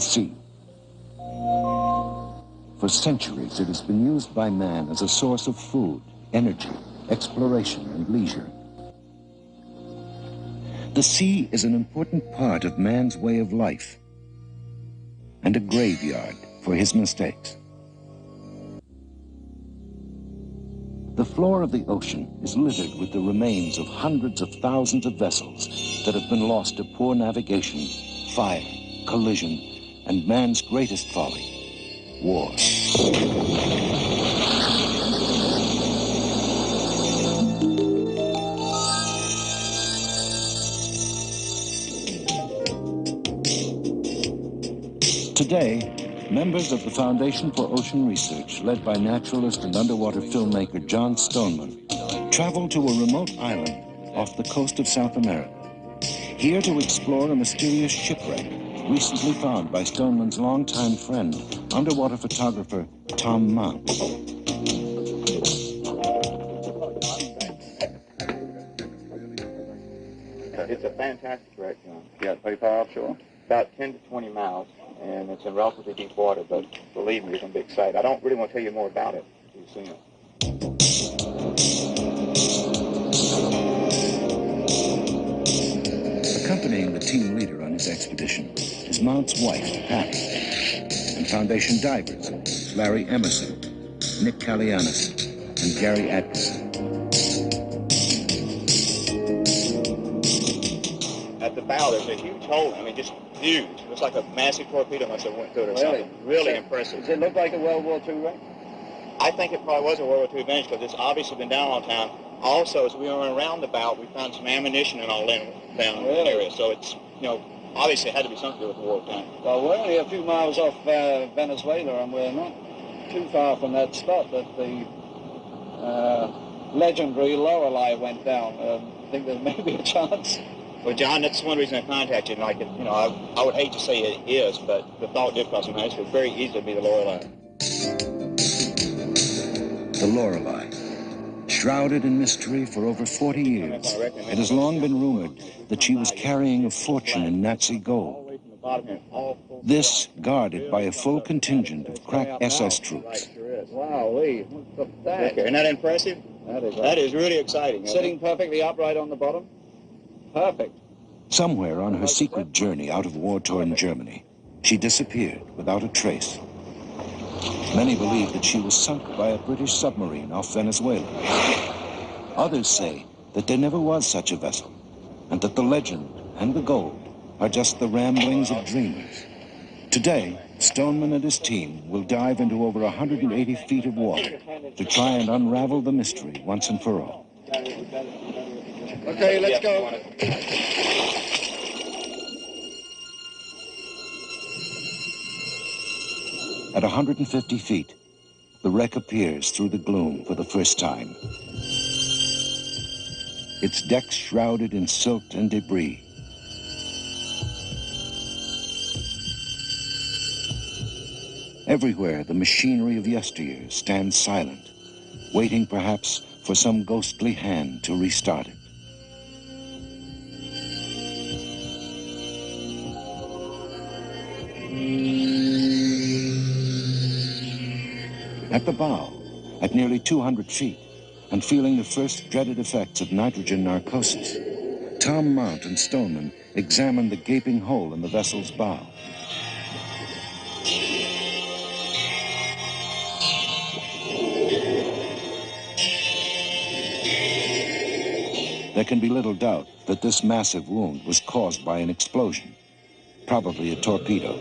sea. For centuries, it has been used by man as a source of food, energy, exploration, and leisure. The sea is an important part of man's way of life and a graveyard for his mistakes. The floor of the ocean is littered with the remains of hundreds of thousands of vessels that have been lost to poor navigation, fire, collision, and man's greatest folly, war. Today, members of the Foundation for Ocean Research, led by naturalist and underwater filmmaker John Stoneman, travel to a remote island off the coast of South America, here to explore a mysterious shipwreck recently found by Stoneman's longtime friend, underwater photographer Tom Mount. It's a fantastic wreck, John. Yeah, very far offshore? About 10 to 20 miles, and it's in relatively deep water, but believe me, you're going to be excited. I don't really want to tell you more about it until you've seen it. Accompanying the team leader on his expedition is Mount's wife, Patty, and Foundation divers Larry Emerson, Nick Kalianis, and Gary Atkinson. At the bow, there's a huge hole. I mean, just huge. Looks like a massive torpedo must have went through it or something. Really impressive. Does it look like a World War II wreck? I think it probably was a World War II advantage because it's obviously been down a long time. Also, as we went around the bow, we found some ammunition and all down in the area. So it's, obviously it had to be something to do with the wartime. Well, we're only a few miles off Venezuela, and we're not too far from that spot that the legendary Lorelei went down. I think there may be a chance. Well, John, that's one reason I contacted you. I would hate to say it is, but the thought did cross my mind. It could very easily be the Lorelei. The Lorelei. Shrouded in mystery for over 40 years, it has long been rumored that she was carrying a fortune in Nazi gold. This guarded by a full contingent of crack SS troops. Wow, look at that. Isn't that impressive? That is really exciting. Sitting perfectly upright on the bottom? Perfect. Somewhere on her secret journey out of war-torn Germany, she disappeared without a trace. Many believe that she was sunk by a British submarine off Venezuela. Others say that there never was such a vessel, and that the legend and the gold are just the ramblings of dreamers. Today, Stoneman and his team will dive into over 180 feet of water to try and unravel the mystery once and for all. Okay, let's go. At 150 feet, the wreck appears through the gloom for the first time. Its decks shrouded in silt and debris. Everywhere, the machinery of yesteryear stands silent, waiting perhaps for some ghostly hand to restart it. At the bow, at nearly 200 feet, and feeling the first dreaded effects of nitrogen narcosis, Tom Mount and Stoneman examine the gaping hole in the vessel's bow. There can be little doubt that this massive wound was caused by an explosion, probably a torpedo.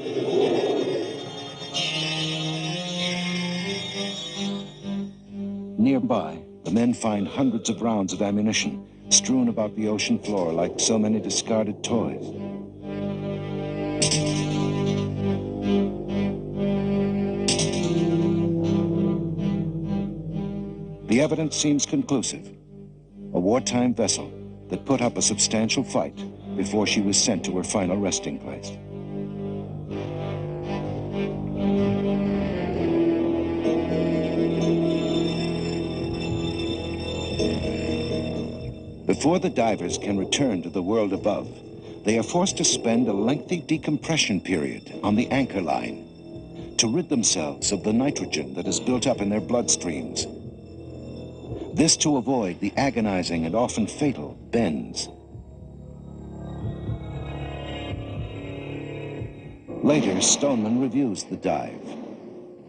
Nearby, the men find hundreds of rounds of ammunition strewn about the ocean floor like so many discarded toys. The evidence seems conclusive. A wartime vessel that put up a substantial fight before she was sent to her final resting place. Before the divers can return to the world above, they are forced to spend a lengthy decompression period on the anchor line to rid themselves of the nitrogen that is built up in their bloodstreams. This to avoid the agonizing and often fatal bends. Later, Stoneman reviews the dive.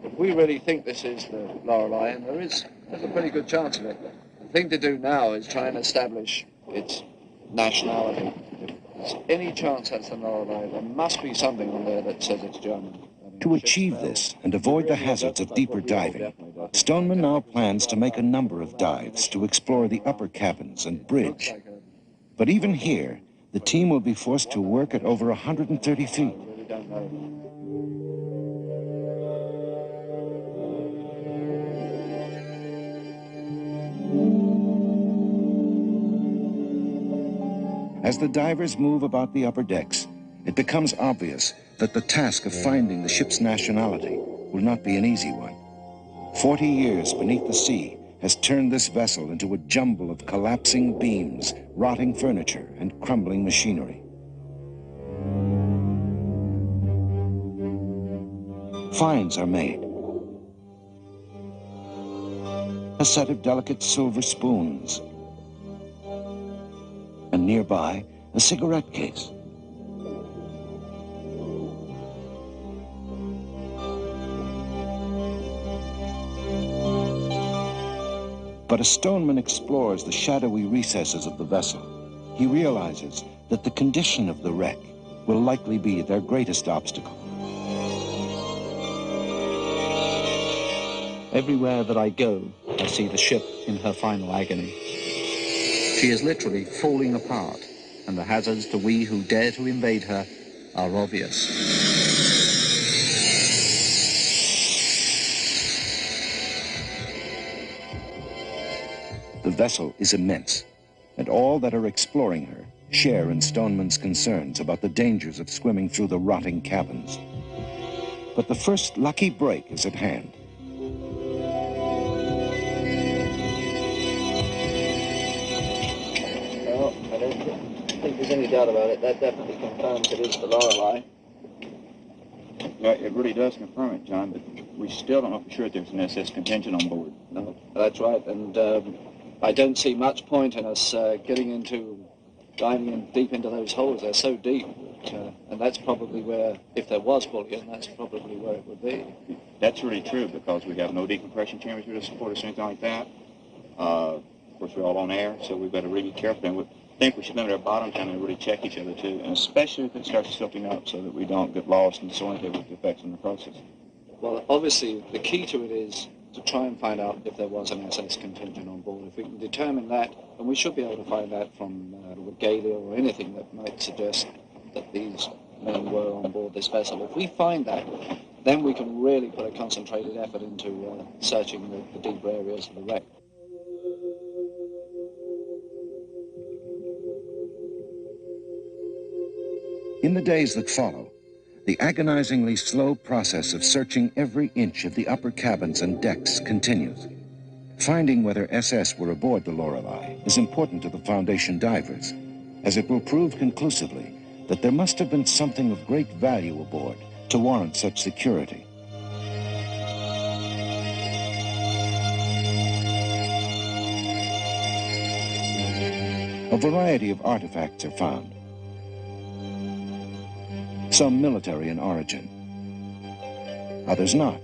If we really think this is the Lorelei, and there's a pretty good chance of it, the thing to do now is try and establish its nationality. If there's any chance that's the Lorelei, there must be something on there that says it's German. To achieve this and avoid the hazards of deeper diving, Stoneman now plans to make a number of dives to explore the upper cabins and bridge. But even here, the team will be forced to work at over 130 feet. I really don't know. As the divers move about the upper decks, it becomes obvious that the task of finding the ship's nationality will not be an easy one. 40 years beneath the sea has turned this vessel into a jumble of collapsing beams, rotting furniture, and crumbling machinery. Finds are made. A set of delicate silver spoons. And nearby, a cigarette case. But as Stoneman explores the shadowy recesses of the vessel, he realizes that the condition of the wreck will likely be their greatest obstacle. Everywhere that I go, I see the ship in her final agony. She is literally falling apart, and the hazards to we who dare to invade her are obvious. The vessel is immense, and all that are exploring her share in Stoneman's concerns about the dangers of swimming through the rotting cabins. But the first lucky break is at hand. Well, I don't think there's any doubt about it. That definitely confirms it is the Lorelei. Yeah, it really does confirm it, John, but we still don't know for sure if there's an SS contingent on board. No, that's right, and I don't see much point in us getting into diving in deep into those holes. They're so deep, and that's probably where, if there was bullion, that's probably where it would be. That's really true because we have no decompression chambers here to support us or anything like that. Of course, we're all on air, so we've got to really be careful. And we think we should limit our bottom time and really check each other too, and especially if it starts silting up so that we don't get lost and disoriented with the effects in the process. Well, obviously, the key to it is to try and find out if there was an SS contingent on board. If we can determine that, and we should be able to find that from regalia or anything that might suggest that these men were on board this vessel. If we find that, then we can really put a concentrated effort into searching the deeper areas of the wreck. In the days that follow, the agonizingly slow process of searching every inch of the upper cabins and decks continues. Finding whether SS were aboard the Lorelei is important to the Foundation divers, as it will prove conclusively that there must have been something of great value aboard to warrant such security. A variety of artifacts are found. Some military in origin, others not.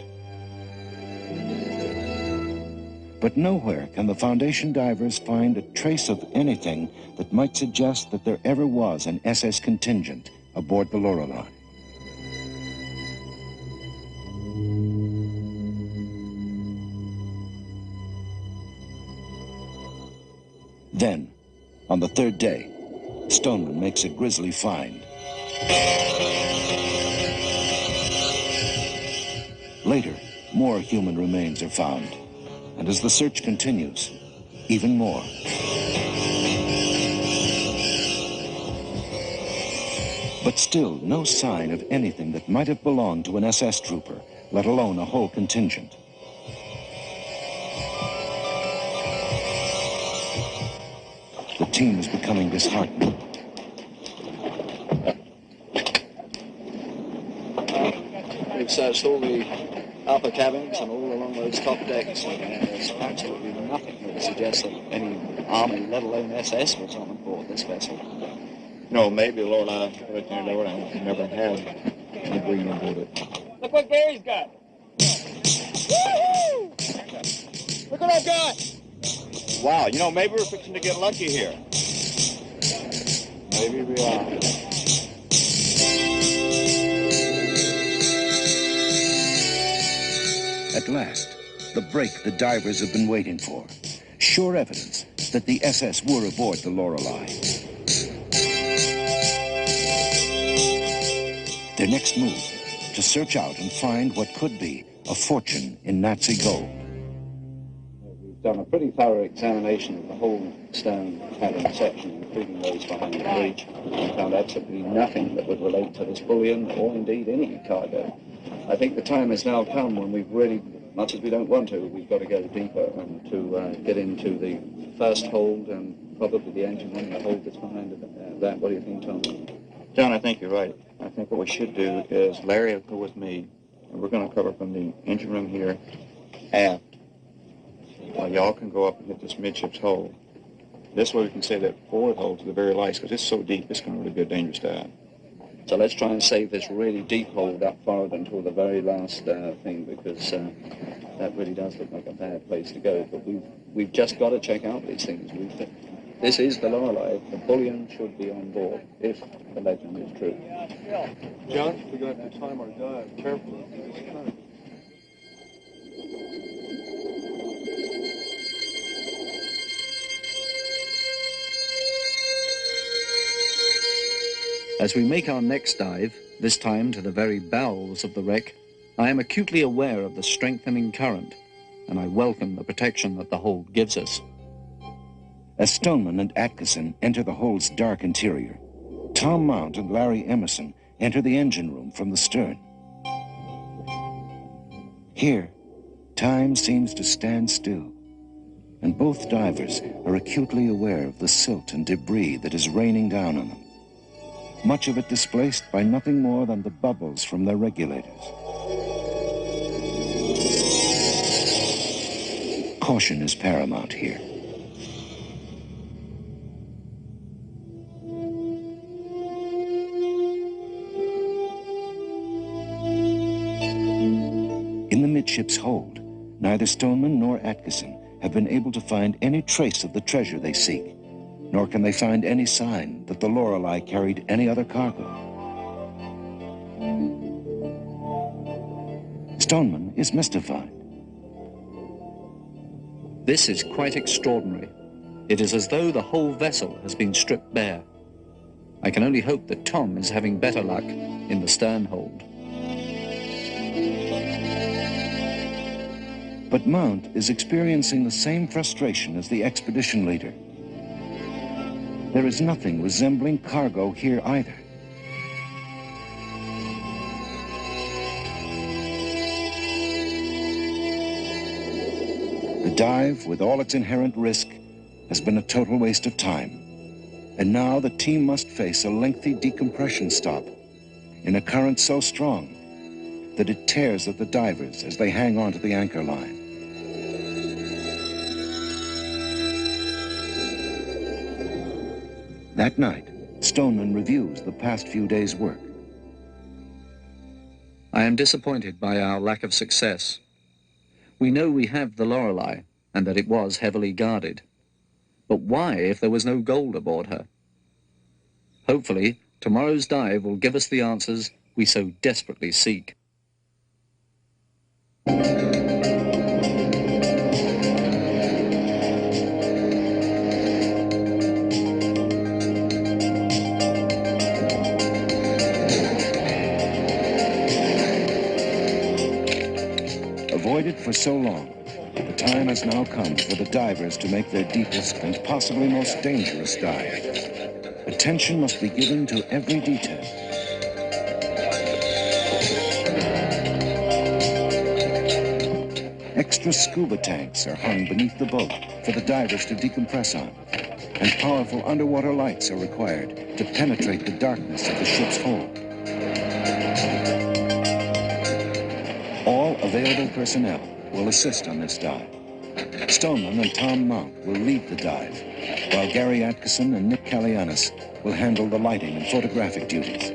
But nowhere can the Foundation divers find a trace of anything that might suggest that there ever was an SS contingent aboard the Lorelei. Then, on the third day, Stoneman makes a grisly find. Later, more human remains are found, and as the search continues, even more. But still, no sign of anything that might have belonged to an SS trooper, let alone a whole contingent. The team is becoming disheartened. we've searched all the upper cabins and all along those top decks, and there's absolutely nothing that would suggest that any Army, let alone SS, was on board this vessel. No, maybe Lorelei put it there, Lord. I never had debris on board it. Look what Gary's got. Woo-hoo! Look what I've got. Wow, you know, maybe we're fixing to get lucky here. Maybe we are. At last, the break the divers have been waiting for. Sure evidence that the SS were aboard the Lorelei. Their next move, to search out and find what could be a fortune in Nazi gold. We've done a pretty thorough examination of the whole stern cabin section, including those behind the bridge, and found absolutely nothing that would relate to this bullion or indeed any cargo. I think the time has now come when we've really, much as we don't want to, we've got to go deeper and to get into the first hold and probably the engine room, the hold that's behind that. What do you think, Tom? John, I think you're right. I think what we should do is Larry will go with me, and we're going to cover from the engine room here aft. Y'all can go up and hit this midships hole. This way we can say that forward hold to the very lights, because it's so deep, it's going to really be a dangerous dive. So let's try and save this really deep hold up forward until the very last thing, because that really does look like a bad place to go. But we've just got to check out these things. This is the Lorelei. The bullion should be on board, if the legend is true. John, we're going to have to time our dive carefully. As we make our next dive, this time to the very bowels of the wreck, I am acutely aware of the strengthening current, and I welcome the protection that the hold gives us. As Stoneman and Atkinson enter the hold's dark interior, Tom Mount and Larry Emerson enter the engine room from the stern. Here, time seems to stand still, and both divers are acutely aware of the silt and debris that is raining down on them, much of it displaced by nothing more than the bubbles from their regulators. Caution is paramount here. In the midship's hold, neither Stoneman nor Atkinson have been able to find any trace of the treasure they seek, nor can they find any sign that the Lorelei carried any other cargo. Stoneman is mystified. This is quite extraordinary. It is as though the whole vessel has been stripped bare. I can only hope that Tom is having better luck in the stern hold. But Mount is experiencing the same frustration as the expedition leader. There is nothing resembling cargo here either. The dive, with all its inherent risk, has been a total waste of time. And now the team must face a lengthy decompression stop in a current so strong that it tears at the divers as they hang on to the anchor line. That night, Stoneman reviews the past few days' work. I am disappointed by our lack of success. We know we have the Lorelei and that it was heavily guarded. But why if there was no gold aboard her? Hopefully, tomorrow's dive will give us the answers we so desperately seek. Avoided for so long, the time has now come for the divers to make their deepest and possibly most dangerous dive. Attention must be given to every detail. Extra scuba tanks are hung beneath the boat for the divers to decompress on, and powerful underwater lights are required to penetrate the darkness of the ship's hold. available personnel will assist on this dive. Stoneman and Tom Mount will lead the dive, while Gary Atkinson and Nick Kalianis will handle the lighting and photographic duties.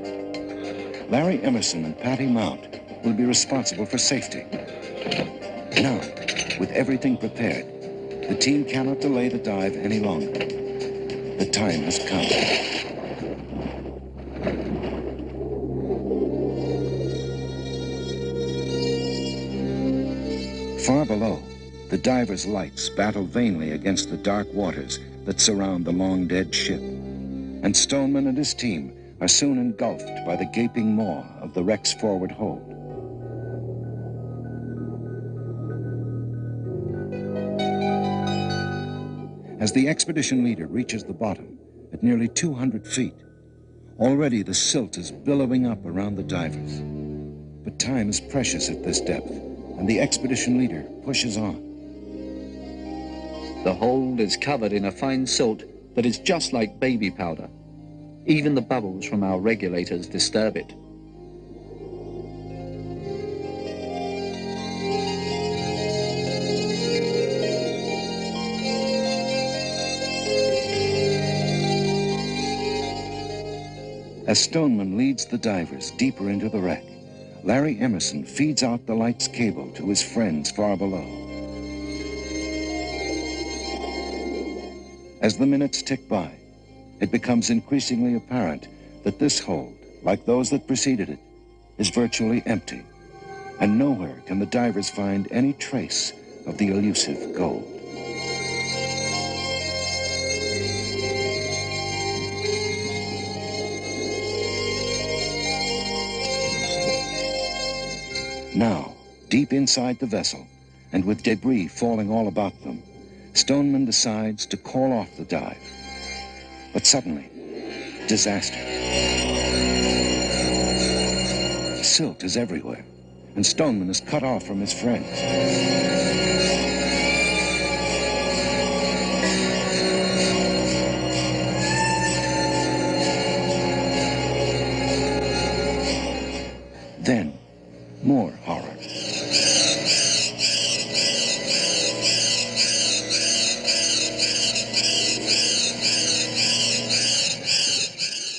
Larry Emerson and Patty Mount will be responsible for safety. Now, with everything prepared, the team cannot delay the dive any longer. The time has come. Far below, the divers' lights battle vainly against the dark waters that surround the long-dead ship. And Stoneman and his team are soon engulfed by the gaping maw of the wreck's forward hold. As the expedition leader reaches the bottom at nearly 200 feet, already the silt is billowing up around the divers. But time is precious at this depth, and the expedition leader pushes on. The hold is covered in a fine silt that is just like baby powder. Even the bubbles from our regulators disturb it. As Stoneman leads the divers deeper into the wreck, Larry Emerson feeds out the light's cable to his friends far below. As the minutes tick by, it becomes increasingly apparent that this hold, like those that preceded it, is virtually empty, and nowhere can the divers find any trace of the elusive gold. Now, deep inside the vessel, and with debris falling all about them, Stoneman decides to call off the dive. But suddenly, disaster. Silt is everywhere, and Stoneman is cut off from his friends. Then, more horror.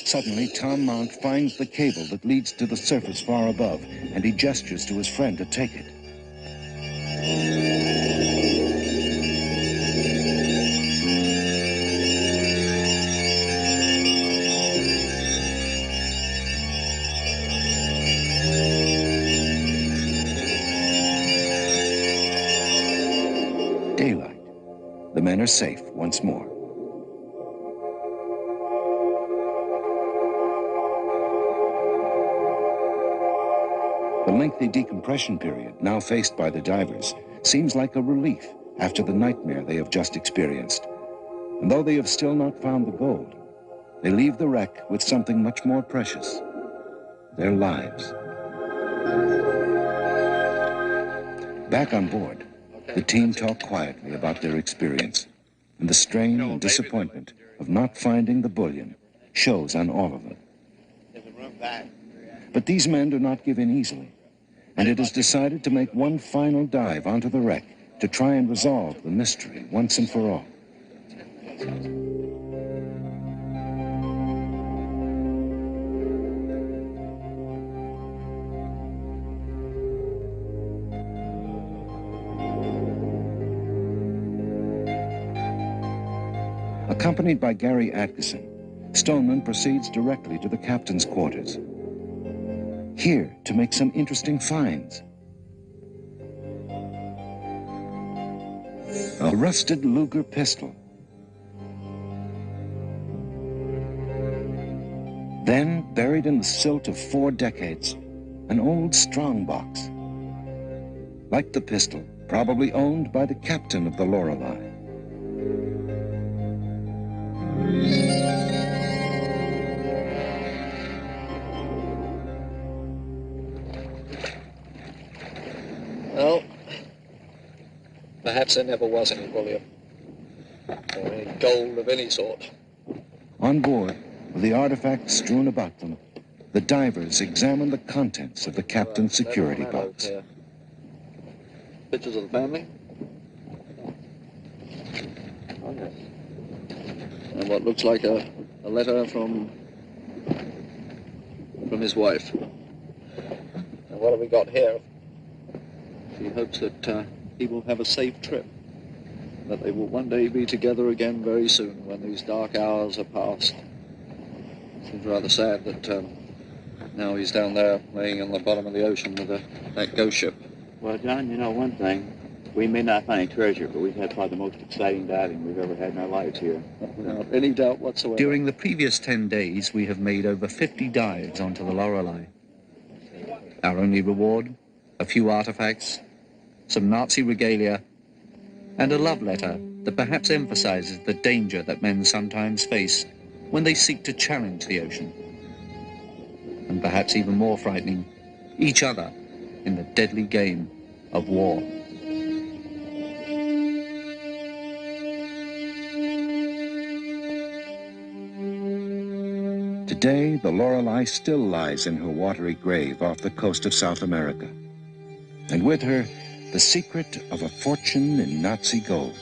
Suddenly, Tom Mount finds the cable that leads to the surface far above, and he gestures to his friend to take it. Daylight. The men are safe once more. The lengthy decompression period now faced by the divers seems like a relief after the nightmare they have just experienced. And though they have still not found the gold, they leave the wreck with something much more precious: their lives. Back on board, the team talk quietly about their experience, and the strain and disappointment of not finding the bullion shows on all of them. But these men do not give in easily, and it is decided to make one final dive onto the wreck to try and resolve the mystery once and for all. Accompanied by Gary Atkinson, Stoneman proceeds directly to the captain's quarters, here to make some interesting finds. A rusted Luger pistol. Then, buried in the silt of 4 decades, an old strongbox. Like the pistol, probably owned by the captain of the Lorelei. Well, perhaps there never was any bullion, or any gold of any sort. On board, with the artifacts strewn about them, the divers examine the contents of the captain's security box. Pictures of the family. Oh, yes. And what looks like a letter from his wife. And what have we got here? She hopes that he will have a safe trip, that they will one day be together again very soon when these dark hours are past. Seems rather sad that now he's down there laying on the bottom of the ocean with that ghost ship. Well, John, you know one thing. We may not find any treasure, but we've had probably the most exciting diving we've ever had in our lives here. Without any doubt whatsoever. During the previous 10 days, we have made over 50 dives onto the Lorelei. Our only reward, a few artifacts, some Nazi regalia, and a love letter that perhaps emphasizes the danger that men sometimes face when they seek to challenge the ocean. And perhaps even more frightening, each other in the deadly game of war. Today, the Lorelei still lies in her watery grave off the coast of South America. And with her, the secret of a fortune in Nazi gold.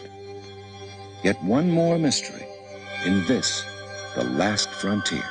Yet one more mystery in this, the last frontier.